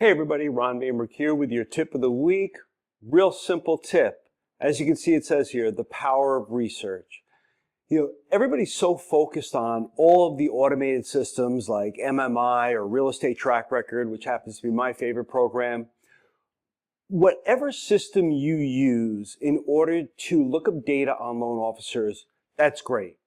Hey everybody, Ron Bainbrook here with your tip of the week. Real simple tip. As you can see, it says here, the power of research. Everybody's so focused on all of the automated systems like MMI or Real Estate Track Record, which happens to be my favorite program. Whatever system you use in order to look up data on loan officers, that's great.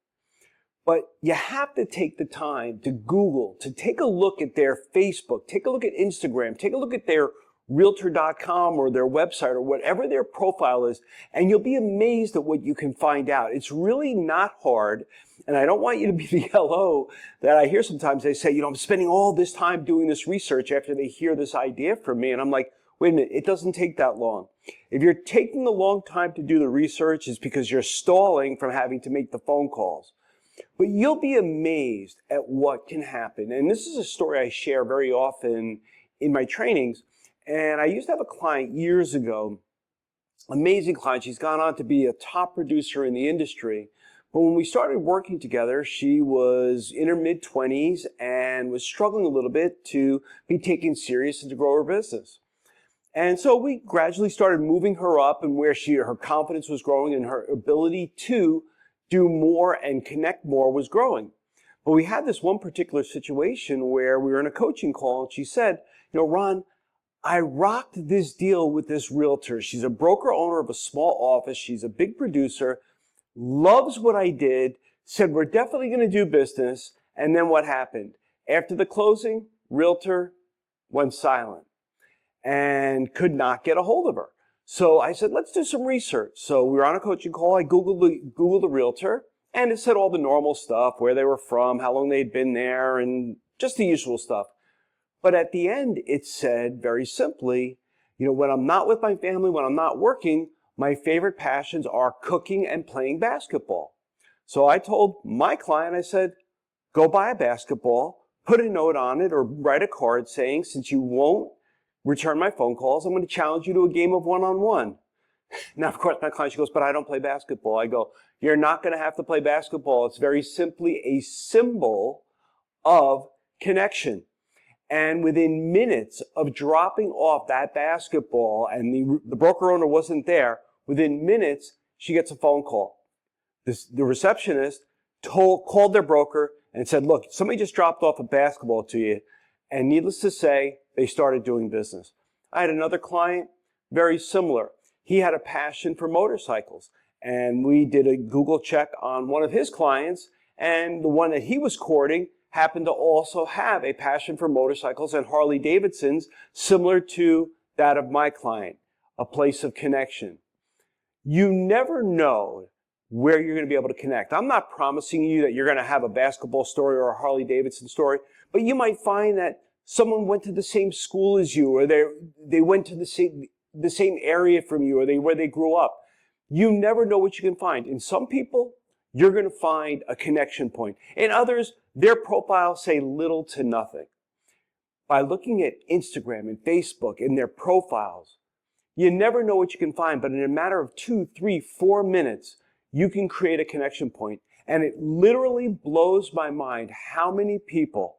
But you have to take the time to Google, to take a look at their Facebook, take a look at Instagram, take a look at their Realtor.com or their website or whatever their profile is, and you'll be amazed at what you can find out. It's really not hard, and I don't want you to be the LO that I hear sometimes. They say, I'm spending all this time doing this research after they hear this idea from me, and I'm like, wait a minute, it doesn't take that long. If you're taking a long time to do the research, it's because you're stalling from having to make the phone calls. But you'll be amazed at what can happen. And this is a story I share very often in my trainings. And I used to have a client years ago, amazing client. She's gone on to be a top producer in the industry. But when we started working together, she was in her mid-20s and was struggling a little bit to be taken serious and to grow her business. And so we gradually started moving her up, and where her confidence was growing and her ability to do more and connect more was growing. But we had this one particular situation where we were in a coaching call, and she said, Ron, I rocked this deal with this realtor. She's a broker owner of a small office. She's a big producer, loves what I did, said we're definitely going to do business. And then what happened? After the closing, realtor went silent and could not get a hold of her. So I said, let's do some research. So we were on a coaching call. I Googled the realtor, and it said all the normal stuff, where they were from, how long they'd been there, and just the usual stuff. But at the end, it said very simply, when I'm not with my family, when I'm not working, my favorite passions are cooking and playing basketball. So I told my client, I said, go buy a basketball, put a note on it, or write a card saying, since you won't return my phone calls, I'm going to challenge you to a game of one-on-one. Now, of course, my client, she goes, but I don't play basketball. I go, you're not going to have to play basketball. It's very simply a symbol of connection. And within minutes of dropping off that basketball, and the broker owner wasn't there, within minutes, she gets a phone call. The receptionist called their broker and said, look, somebody just dropped off a basketball to you. And needless to say, they started doing business. I had another client, very similar. He had a passion for motorcycles. And we did a Google check on one of his clients, and the one that he was courting happened to also have a passion for motorcycles and Harley Davidsons, similar to that of my client, a place of connection. You never know where you're going to be able to connect. I'm not promising you that you're going to have a basketball story or a Harley Davidson story, but you might find that someone went to the same school as you, or they went to the same area from you, or where they grew up. You never know what you can find. In some people, you're going to find a connection point. In others, their profiles say little to nothing. By looking at Instagram and Facebook and their profiles, you never know what you can find, but in a matter of 2, 3, 4 minutes, you can create a connection point. And it literally blows my mind how many people,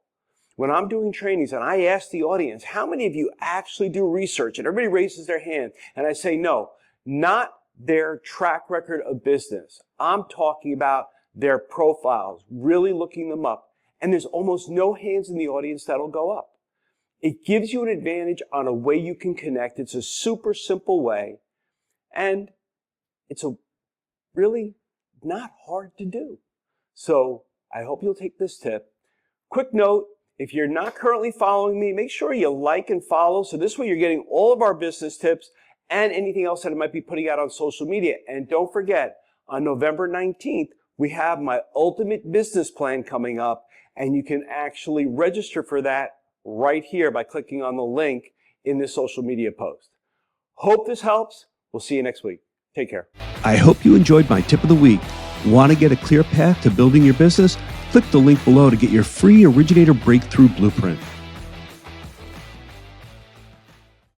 when I'm doing trainings and I ask the audience, how many of you actually do research? And everybody raises their hand. And I say, no, not their track record of business. I'm talking about their profiles, really looking them up. And there's almost no hands in the audience that'll go up. It gives you an advantage on a way you can connect. It's a super simple way. And it's a really not hard to do. So I hope you'll take this tip. Quick note, if you're not currently following me, make sure you like and follow. So this way you're getting all of our business tips and anything else that I might be putting out on social media. And don't forget, on November 19th, we have my ultimate business plan coming up, and you can actually register for that right here by clicking on the link in this social media post. Hope this helps. We'll see you next week. Take care. I hope you enjoyed my tip of the week. Want to get a clear path to building your business? Click the link below to get your free Originator Breakthrough Blueprint.